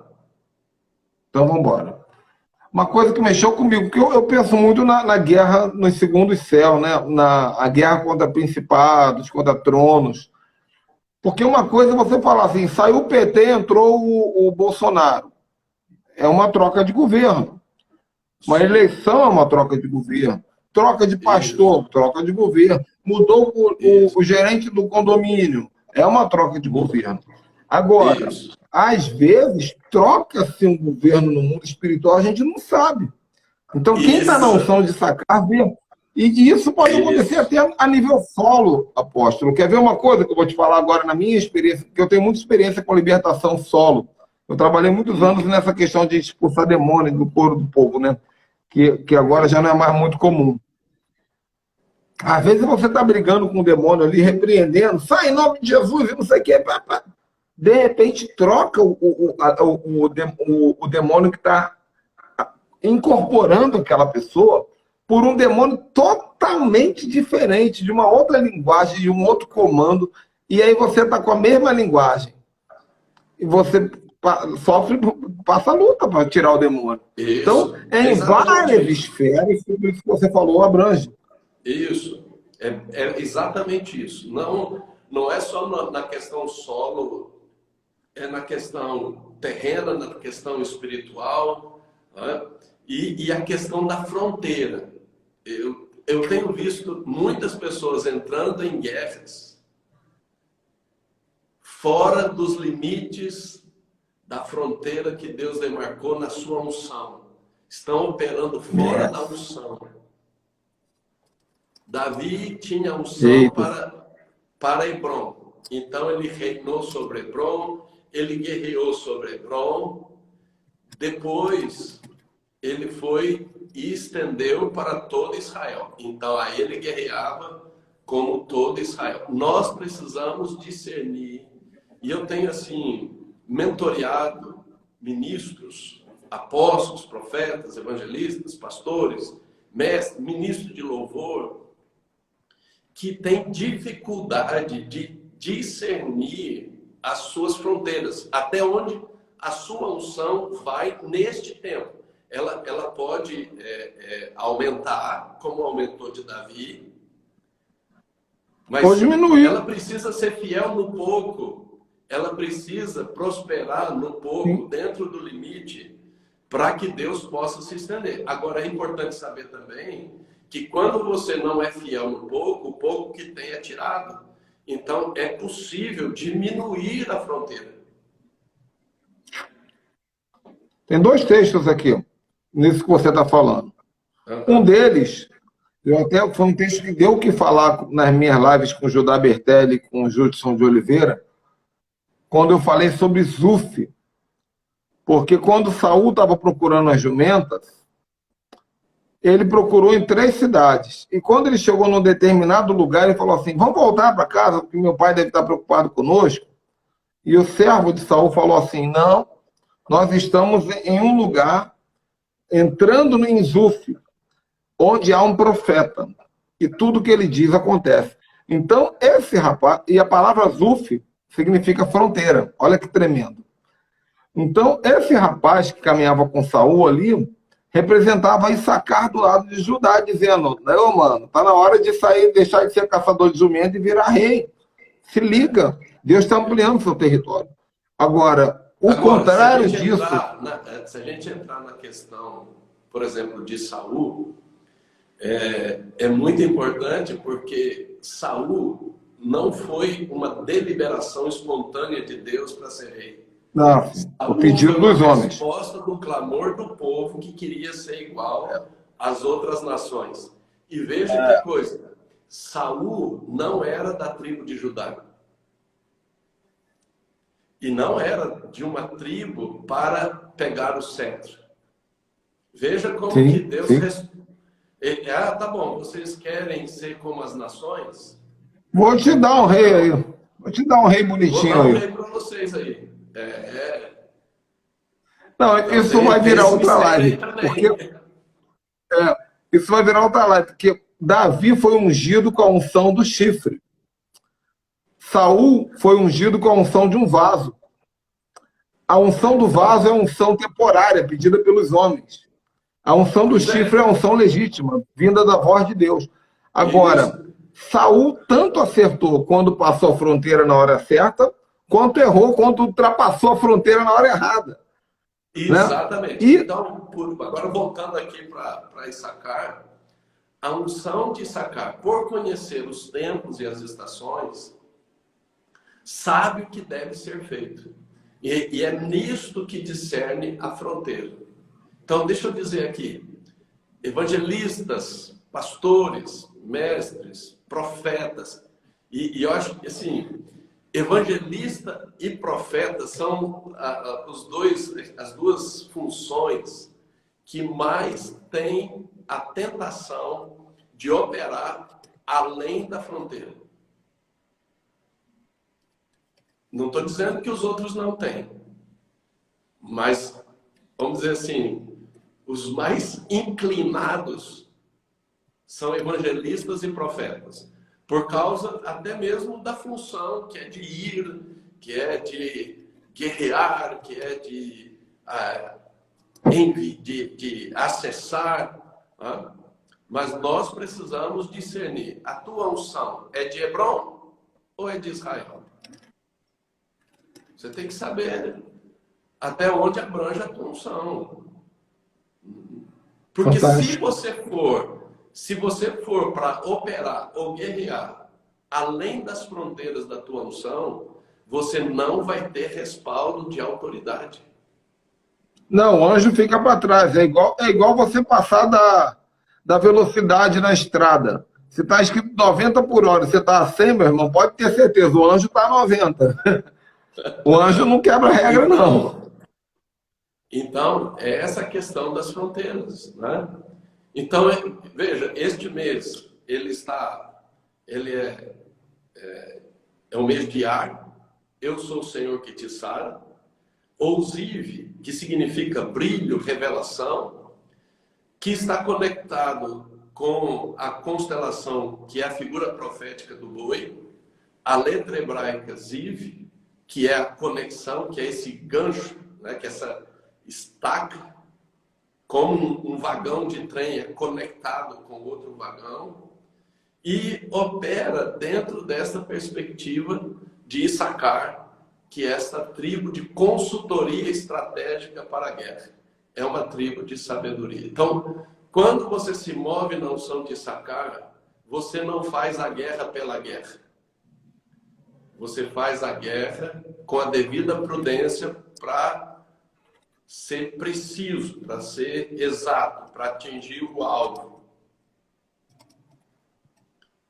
Então, vamos embora. Uma coisa que mexeu comigo, porque eu penso muito na guerra nos segundos céus, né? A guerra contra principados, contra tronos. Porque uma coisa é você falar assim, saiu o PT, entrou o Bolsonaro. É uma troca de governo. Uma eleição é uma troca de governo. Troca de pastor, troca de governo. Mudou o gerente do condomínio. É uma troca de governo. Agora, às vezes, troca-se um governo no mundo espiritual, a gente não sabe. Então, quem está na Isso, unção de sacar, vê. E isso pode acontecer isso. até a nível solo, apóstolo. Quer ver uma coisa que eu vou te falar agora na minha experiência? Porque eu tenho muita experiência com libertação solo. Eu trabalhei muitos anos nessa questão de expulsar demônios do corpo do povo, né? Que agora já não é mais muito comum. Às vezes você está brigando com o demônio ali, repreendendo, sai em nome de Jesus e não sei o quê. De repente troca o demônio que está incorporando aquela pessoa por um demônio totalmente diferente, de uma outra linguagem, de um outro comando, e aí você está com a mesma linguagem. E você sofre, passa a luta para tirar o demônio. Então, Isso, é é em exatamente várias isso. esferas, tudo isso que você falou abrange. Isso, é exatamente isso. Não, não é só na questão solo, é na questão terrena, na questão espiritual, né? E a questão da fronteira. Eu tenho visto muitas pessoas entrando em guerras fora dos limites da fronteira que Deus demarcou na sua unção. Estão operando fora da unção. Davi tinha unção Eita. para Hebron. Então ele reinou sobre Hebron, ele guerreou sobre Hebron. Depois ele foi e estendeu para todo Israel. Então aí ele guerreava como todo Israel. Nós precisamos discernir. E eu tenho assim mentoreado ministros, apóstolos, profetas, evangelistas, pastores, mestres, ministros de louvor, que tem dificuldade de discernir as suas fronteiras, até onde a sua unção vai neste tempo. Ela pode aumentar, como aumentou de Davi, mas Ou diminuir. ela precisa ser fiel no pouco, ela precisa prosperar no pouco, Sim. dentro do limite, para que Deus possa se estender. Agora, é importante saber também que quando você não é fiel no pouco, o pouco que tem é tirado. Então, é possível diminuir a fronteira. Tem dois textos aqui, nisso que você está falando. Um deles, foi um texto que deu o que falar nas minhas lives com o Judá Bertelli e com o Judson de Oliveira, quando eu falei sobre Zuf. Porque quando Saul estava procurando as jumentas, ele procurou em 3 cidades. E quando ele chegou num determinado lugar, ele falou assim: vamos voltar para casa, porque meu pai deve estar preocupado conosco. E o servo de Saul falou assim: não, nós estamos em um lugar, entrando em Zuf, onde há um profeta. E tudo que ele diz acontece. Então, esse rapaz, e a palavra Zuf significa fronteira. Olha que tremendo. Então, esse rapaz que caminhava com Saul ali, representava Issacar do lado de Judá, dizendo: não, mano, tá na hora de sair, deixar de ser caçador de jumento e virar rei. Se liga, Deus está ampliando seu território. Agora, o contrário disso... Se a gente entrar na questão, por exemplo, de Saul, é muito importante porque Saul não foi uma deliberação espontânea de Deus para ser rei. Não, o pedido dos homens. Resposta do clamor do povo que queria ser igual às outras nações. E veja que coisa, Saul não era da tribo de Judá. E não era de uma tribo para pegar o cetro. Veja como que Deus... tá bom, vocês querem ser como as nações? Vou te dar um rei aí. Vou te dar um rei bonitinho aí. Vou dar um rei para vocês aí. Não, então, isso vai virar outra live. Porque, isso vai virar outra live. Porque Davi foi ungido com a unção do chifre. Saul foi ungido com a unção de um vaso. A unção do vaso é a unção temporária, pedida pelos homens. A unção do chifre é a unção legítima, vinda da voz de Deus. Agora, Saul tanto acertou quando passou a fronteira na hora certa, quanto errou quando ultrapassou a fronteira na hora errada. Exatamente. Né? Então, agora voltando aqui para Issacar, a unção de Issacar, por conhecer os tempos e as estações, sabe o que deve ser feito. E é nisto que discerne a fronteira. Então, deixa eu dizer aqui, evangelistas, pastores, mestres, profetas, e eu acho que, assim, evangelista e profeta são as duas funções que mais têm a tentação de operar além da fronteira. Não estou dizendo que os outros não têm, mas, vamos dizer assim, os mais inclinados são evangelistas e profetas, por causa até mesmo da função que é de ir, que é de guerrear, que é de acessar. Mas nós precisamos discernir: a tua unção é de Hebron ou é de Israel? Você tem que saber até onde abrange a tua unção. Porque Fantástico. se você for para operar ou guerrear além das fronteiras da tua unção, você não vai ter respaldo de autoridade. Não, o anjo fica para trás. É igual você passar da velocidade na estrada. Se está escrito 90 por hora, você está a 100, meu irmão, pode ter certeza, o anjo está a 90. O anjo não quebra a regra, não. Então, é essa questão das fronteiras, né? Então, veja, este mês, ele é o mês de Ar, eu sou o Senhor que te sara. Ousive, que significa brilho, revelação, que está conectado com a constelação, que é a figura profética do boi, a letra hebraica Ziv, que é a conexão, que é esse gancho, né, que é essa estaca, como um vagão de trem é conectado com outro vagão, e opera dentro dessa perspectiva de Issacar, que é essa tribo de consultoria estratégica para a guerra. É uma tribo de sabedoria. Então, quando você se move na unção de Issacar, você não faz a guerra pela guerra. Você faz a guerra com a devida prudência para ser preciso, para ser exato, para atingir o alvo.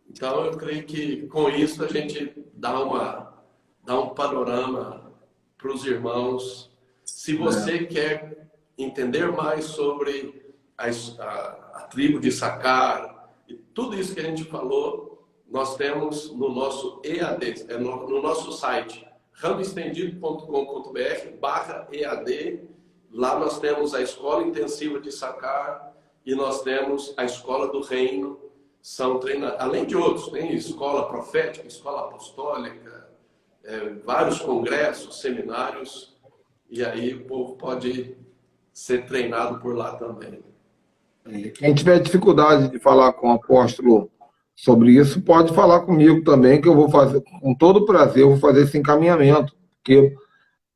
Então, eu creio que com isso a gente dá um panorama para os irmãos. Se você quer entender mais sobre a tribo de Issacar e tudo isso que a gente falou, nós temos no nosso EAD, no nosso site, ramoestendido.com.br/EAD. Lá nós temos a Escola Intensiva de Issacar e nós temos a Escola do Reino. São além de outros, tem escola profética, escola apostólica, vários congressos, seminários, e aí o povo pode ser treinado por lá também. Quem tiver dificuldade de falar com o apóstolo sobre isso, pode falar comigo também, que eu vou fazer, com todo prazer, eu vou fazer esse encaminhamento, porque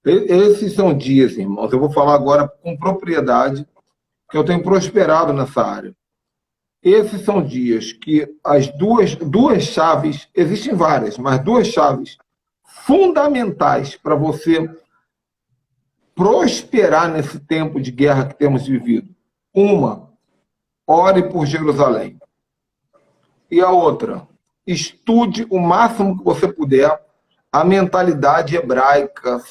esses são dias, irmãos, eu vou falar agora com propriedade, que eu tenho prosperado nessa área. Esses são dias que as duas chaves, existem várias, mas duas chaves fundamentais para você prosperar nesse tempo de guerra que temos vivido. Uma, ore por Jerusalém. E a outra, estude o máximo que você puder a mentalidade hebraica,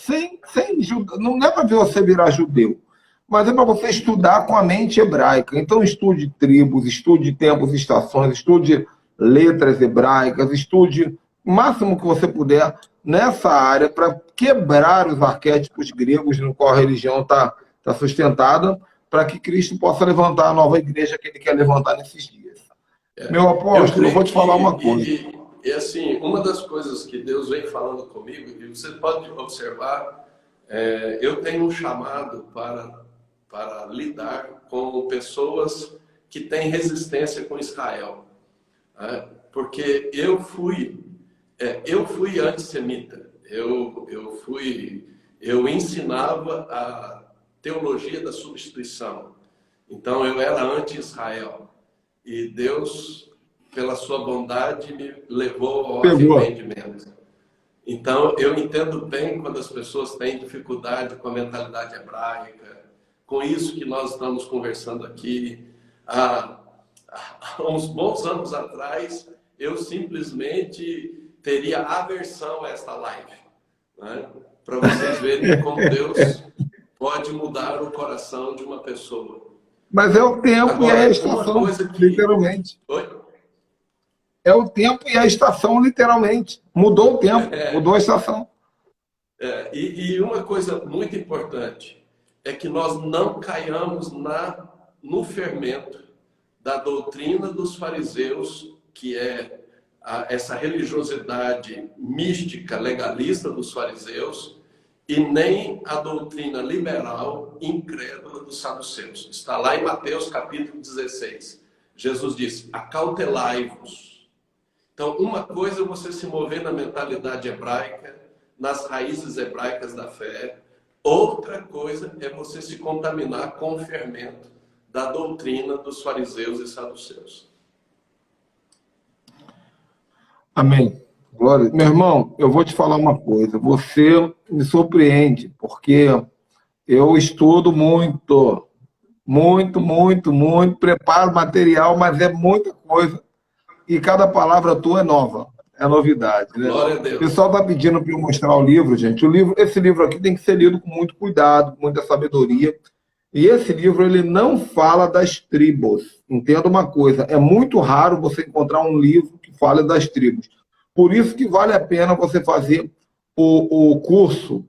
não é para você virar judeu, mas é para você estudar com a mente hebraica. Então, estude tribos, estude tempos e estações, estude letras hebraicas, estude o máximo que você puder nessa área para quebrar os arquétipos gregos no qual a religião está sustentada, para que Cristo possa levantar a nova igreja que ele quer levantar nesses dias. Meu apóstolo, eu vou te falar uma coisa. E assim, uma das coisas que Deus vem falando comigo, e você pode observar, eu tenho um chamado para lidar com pessoas que têm resistência com Israel. Porque eu fui antissemita. Eu ensinava a teologia da substituição. Então eu era anti-Israel. E Deus, pela sua bondade, me levou ao arrependimento. Então, eu entendo bem quando as pessoas têm dificuldade com a mentalidade hebraica, com isso que nós estamos conversando aqui. Há uns bons anos atrás, eu simplesmente teria aversão a esta live, né? Para vocês verem como Deus pode mudar o coração de uma pessoa. Mas é o tempo Agora, e a uma estação, coisa que... literalmente. Oi? É o tempo e a estação, literalmente. Mudou o tempo, mudou a estação. E uma coisa muito importante é que nós não caiamos no fermento da doutrina dos fariseus, que é essa religiosidade mística, legalista dos fariseus, e nem a doutrina liberal incrédula dos saduceus. Está lá em Mateus capítulo 16. Jesus disse: acautelai-vos. Então, uma coisa é você se mover na mentalidade hebraica, nas raízes hebraicas da fé. Outra coisa é você se contaminar com o fermento da doutrina dos fariseus e saduceus. Amém. Glória. Meu irmão, eu vou te falar uma coisa. Você me surpreende, porque eu estudo muito, preparo material, mas é muita coisa. E cada palavra tua é nova, é novidade, né? Glória a Deus. O pessoal está pedindo para eu mostrar o livro, gente. Esse livro aqui tem que ser lido com muito cuidado, com muita sabedoria. E esse livro, ele não fala das tribos. Entenda uma coisa, é muito raro você encontrar um livro que fale das tribos. Por isso que vale a pena você fazer o curso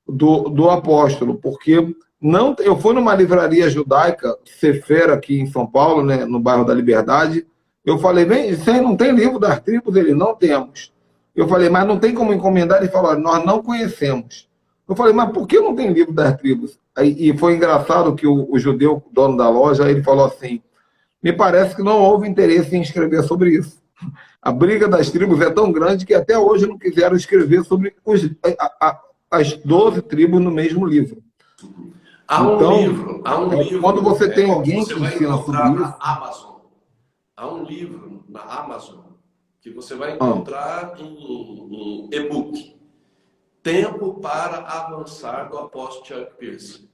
do apóstolo, porque não, eu fui numa livraria judaica, Sefer, aqui em São Paulo, né, no bairro da Liberdade. Eu falei: bem, você não tem livro das tribos? Ele: não temos. Eu falei: mas não tem como encomendar? Ele falou: nós não conhecemos. Eu falei: mas por que não tem livro das tribos? E foi engraçado que o judeu, dono da loja, ele falou assim: me parece que não houve interesse em escrever sobre isso. A briga das tribos é tão grande que até hoje não quiseram escrever sobre as 12 tribos no mesmo livro. Há um Então, livro. Quando você tem alguém você que vai ensina encontrar sobre na isso... Amazon. Há um livro na Amazon que você vai encontrar em e-book. Tempo para Avançar, do apóstolo Chuck Pierce.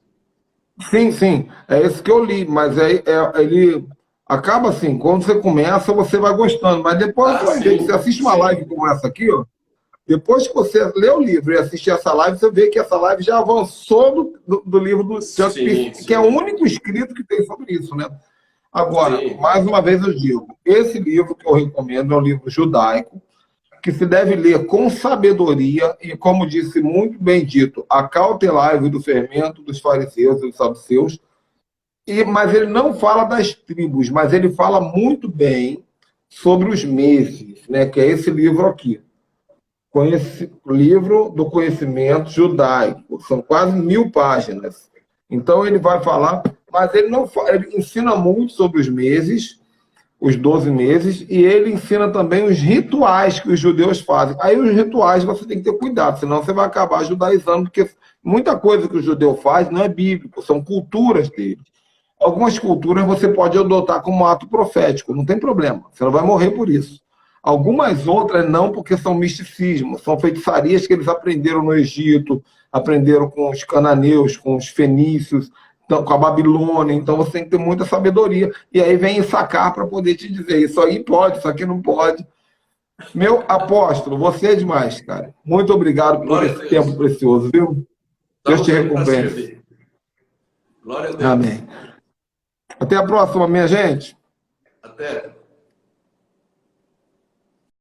Sim, é esse que eu li, mas ele acaba assim, quando você começa, você vai gostando, mas depois você vai ver que você assiste uma live como essa aqui, ó, depois que você lê o livro e assistir essa live, você vê que essa live já avançou do livro do Chuck Pierce, que é o único escrito que tem sobre isso, né? Agora, mais uma vez eu digo, esse livro que eu recomendo é um livro judaico, que se deve ler com sabedoria e, como disse muito bem dito, acautelai-vos do fermento dos fariseus e dos saduceus. Mas ele não fala das tribos, mas ele fala muito bem sobre os meses, né? Que é esse livro aqui. Livro do Conhecimento Judaico. São quase 1000 páginas. Então ele vai falar, mas ele não fala, ele ensina muito sobre os meses, os 12 meses, e ele ensina também os rituais que os judeus fazem. Aí os rituais você tem que ter cuidado, senão você vai acabar judaizando, porque muita coisa que o judeu faz não é bíblico, são culturas dele. Algumas culturas você pode adotar como ato profético, não tem problema, você não vai morrer por isso. Algumas outras não, porque são misticismo, são feitiçarias que eles aprenderam no Egito, aprenderam com os cananeus, com os fenícios, com a Babilônia. Então você tem que ter muita sabedoria. E aí vem sacar para poder te dizer: isso aí pode, isso aqui não pode. Meu apóstolo, você é demais, cara. Muito obrigado por esse tempo precioso, viu? Deus te recompense. Glória a Deus. Amém. Até a próxima, minha gente. Até.